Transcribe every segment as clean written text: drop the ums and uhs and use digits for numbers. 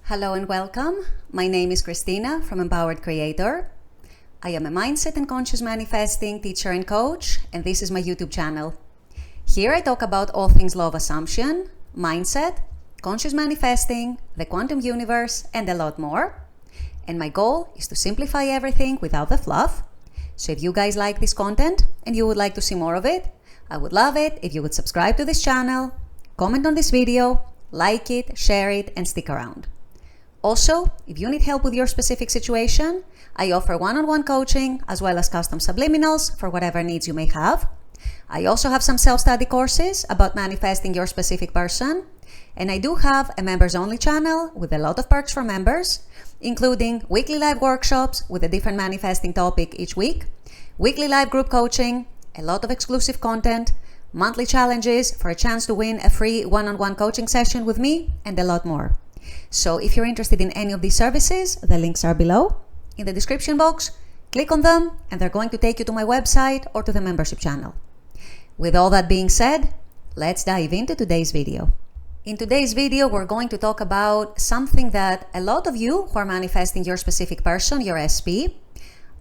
Hello and welcome. My name is Christina from Empowered Creator. I am a mindset and conscious manifesting teacher and coach, and this is my YouTube channel. Here I talk about all things law of assumption, mindset, conscious manifesting, the quantum universe, and a lot more. And my goal is to simplify everything without the fluff. So if you guys like this content and you would like to see more of it, I would love it if you would subscribe to this channel, comment on this video, like it, share it, and stick around. Also, if you need help with your specific situation, I offer one-on-one coaching as well as custom subliminals for whatever needs you may have. I also have some self-study courses about manifesting your specific person. And I do have a members-only channel with a lot of perks for members, including weekly live workshops with a different manifesting topic each week, weekly live group coaching, a lot of exclusive content, monthly challenges for a chance to win a free one-on-one coaching session with me, and a lot more. So if you're interested in any of these services, the links are below in the description box. Click on them and they're going to take you to my website or to the membership channel. With all that being said, let's dive into today's video. In today's video, we're going to talk about something that a lot of you who are manifesting your specific person, your SP,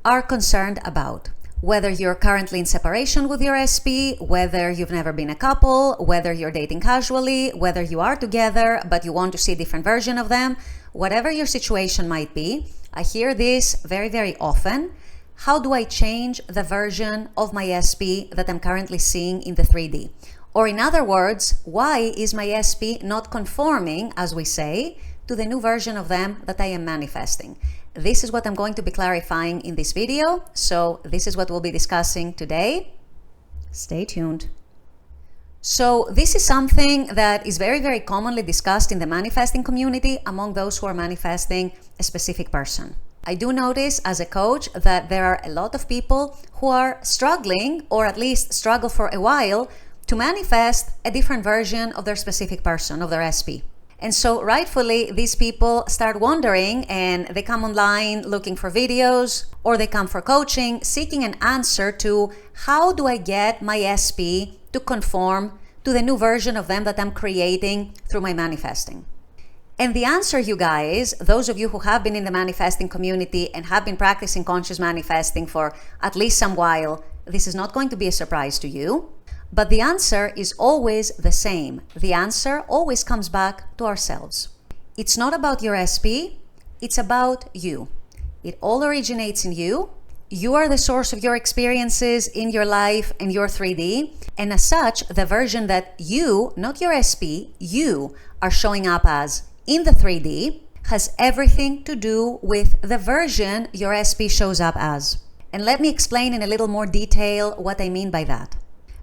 are concerned about. Whether you're currently in separation with your SP, whether you've never been a couple, whether you're dating casually, whether you are together but you want to see a different version of them, whatever your situation might be, I hear this very, very often. How do I change the version of my SP that I'm currently seeing in the 3D? Or in other words, why is my SP not conforming, as we say, to the new version of them that I am manifesting? This is what I'm going to be clarifying in this video. So this is what we'll be discussing today. Stay tuned. So this is something that is very, very commonly discussed in the manifesting community among those who are manifesting a specific person. I do notice as a coach that there are a lot of people who are struggling, or at least struggle for a while, to manifest a different version of their specific person, of their SP. And so rightfully, these people start wondering and they come online looking for videos, or they come for coaching, seeking an answer to how do I get my SP to conform to the new version of them that I'm creating through my manifesting. And the answer, you guys, those of you who have been in the manifesting community and have been practicing conscious manifesting for at least some while, this is not going to be a surprise to you. But the answer is always the same. The answer always comes back to ourselves. It's not about your SP, it's about you. It all originates in you. You are the source of your experiences in your life and your 3D. And as such, the version that you, not your SP, you are showing up as in the 3D has everything to do with the version your SP shows up as. And let me explain in a little more detail what I mean by that.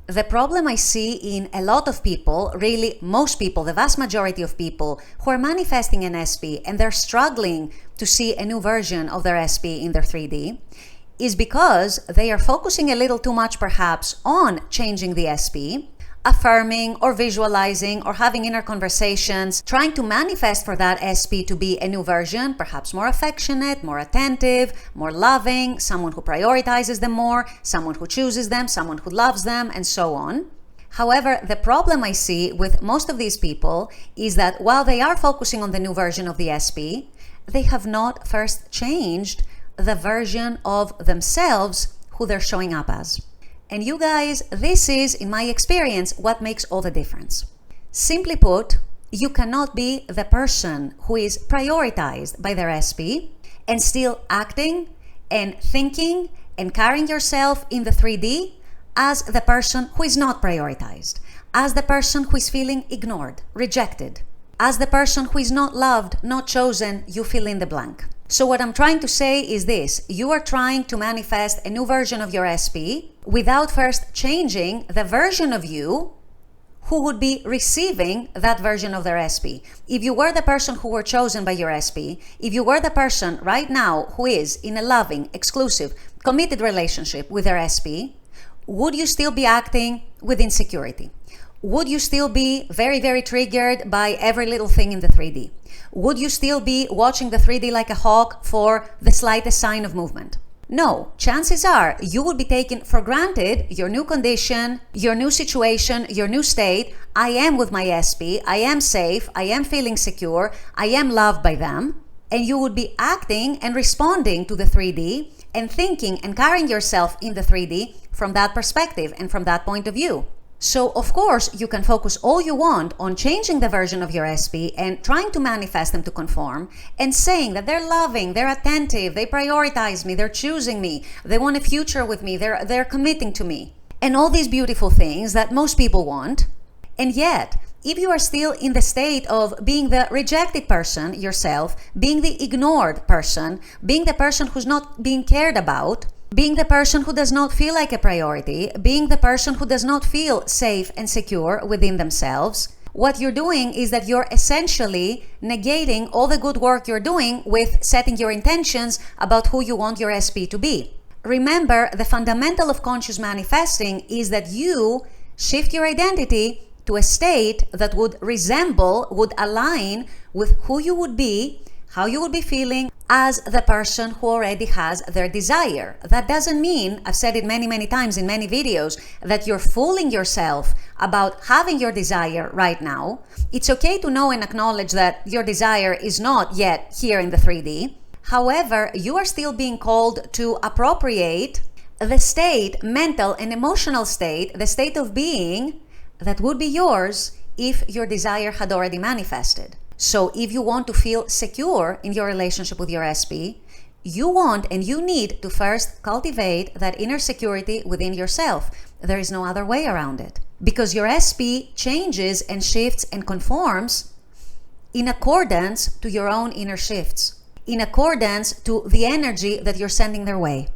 The problem I see in a lot of people, really most people, the vast majority of people who are manifesting an SP and they're struggling to see a new version of their SP in their 3D, is because they are focusing a little too much perhaps on changing the SP, affirming or visualizing or having inner conversations, trying to manifest for that SP to be a new version, perhaps more affectionate, more attentive, more loving, someone who prioritizes them more, someone who chooses them, someone who loves them, and so on. However, the problem I see with most of these people is that while they are focusing on the new version of the SP, they have not first changed the version of themselves who they're showing up as. And you guys, this is, in my experience, what makes all the difference. Simply put, you cannot be the person who is prioritized by their SP and still acting and thinking and carrying yourself in the 3D as the person who is not prioritized, as the person who is feeling ignored, rejected, as the person who is not loved, not chosen, you fill in the blank. So what I'm trying to say is this: you are trying to manifest a new version of your SP without first changing the version of you who would be receiving that version of their SP. If you were the person who were chosen by your SP, if you were the person right now who is in a loving, exclusive, committed relationship with their SP, would you still be acting with insecurity? Would you still be very, very triggered by every little thing in the 3D? Would you still be watching the 3D like a hawk for the slightest sign of movement? No, chances are you would be taking for granted your new condition, your new situation, your new state. I am with my SP, I am safe, I am feeling secure, I am loved by them. And you would be acting and responding to the 3D and thinking and carrying yourself in the 3D from that perspective and from that point of view. So, of course, you can focus all you want on changing the version of your SP and trying to manifest them to conform and saying that they're loving, they're attentive, they prioritize me, they're choosing me, they want a future with me, they're committing to me. And all these beautiful things that most people want. And yet, if you are still in the state of being the rejected person yourself, being the ignored person, being the person who's not being cared about, being the person who does not feel like a priority, being the person who does not feel safe and secure within themselves, what you're doing is that you're essentially negating all the good work you're doing with setting your intentions about who you want your SP to be. Remember, the fundamental of conscious manifesting is that you shift your identity to a state that would resemble, would align with who you would be, how you would be feeling as the person who already has their desire. That doesn't mean, I've said it many times in many videos, that you're fooling yourself about having your desire right now. It's okay to know and acknowledge that your desire is not yet here in the 3D. However, you are still being called to appropriate the state, mental and emotional state, the state of being that would be yours if your desire had already manifested. So if you want to feel secure in your relationship with your SP, you want and you need to first cultivate that inner security within yourself. There is no other way around it. Because your SP changes and shifts and conforms in accordance to your own inner shifts, in accordance to the energy that you're sending their way.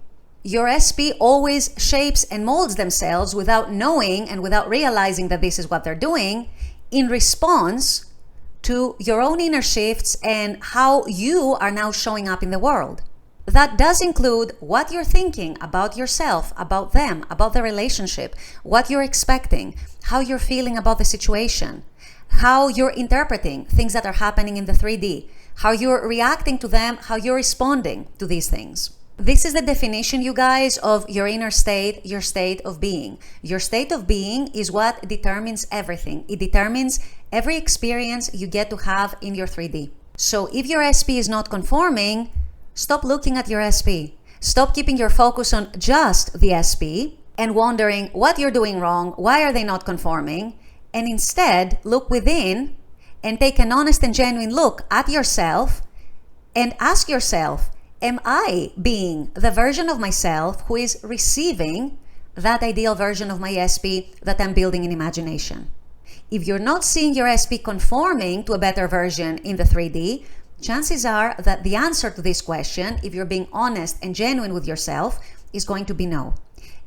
Your SP always shapes and molds themselves without knowing and without realizing that this is what they're doing in response to your own inner shifts and how you are now showing up in the world. That does include what you're thinking about yourself, about them, about the relationship, what you're expecting, how you're feeling about the situation, how you're interpreting things that are happening in the 3D, how you're reacting to them, how you're responding to these things. This is the definition, you guys, of your inner state, your state of being. Your state of being is what determines everything. It determines every experience you get to have in your 3D. So if your SP is not conforming, stop looking at your SP. Stop keeping your focus on just the SP and wondering what you're doing wrong, why are they not conforming, and instead look within and take an honest and genuine look at yourself and ask yourself, am I being the version of myself who is receiving that ideal version of my SP that I'm building in imagination? If you're not seeing your SP conforming to a better version in the 3D, chances are that the answer to this question, if you're being honest and genuine with yourself, is going to be no.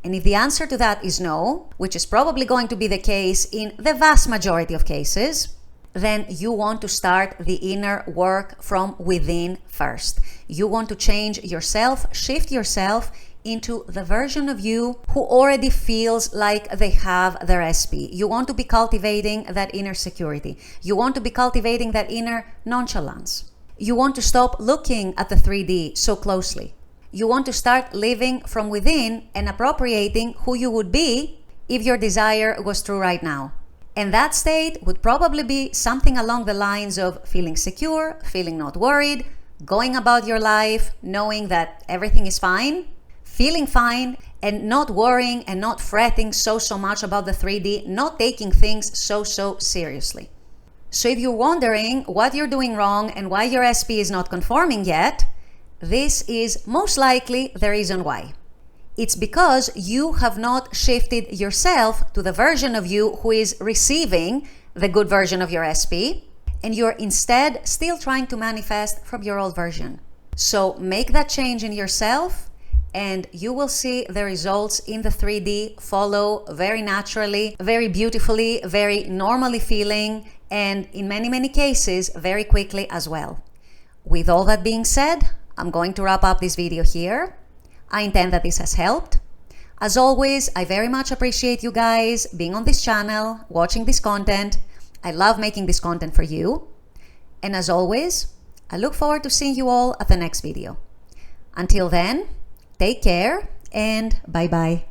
And if the answer to that is no, which is probably going to be the case in the vast majority of cases, then you want to start the inner work from within first. You want to change yourself, shift yourself into the version of you who already feels like they have their SP. You want to be cultivating that inner security. You want to be cultivating that inner nonchalance. You want to stop looking at the 3D so closely. You want to start living from within and appropriating who you would be if your desire was true right now. And that state would probably be something along the lines of feeling secure, feeling not worried, going about your life, knowing that everything is fine, feeling fine, and not worrying and not fretting so much about the 3D, not taking things so seriously. So if you're wondering what you're doing wrong and why your SP is not conforming yet, this is most likely the reason why. It's because you have not shifted yourself to the version of you who is receiving the good version of your SP, and you're instead still trying to manifest from your old version. So make that change in yourself, and you will see the results in the 3D follow very naturally, very beautifully, very normally feeling, and in many cases, very quickly as well. With all that being said, I'm going to wrap up this video here. I intend that this has helped. As always, I very much appreciate you guys being on this channel, watching this content. I love making this content for you. And as always, I look forward to seeing you all at the next video. Until then, Take care and bye-bye.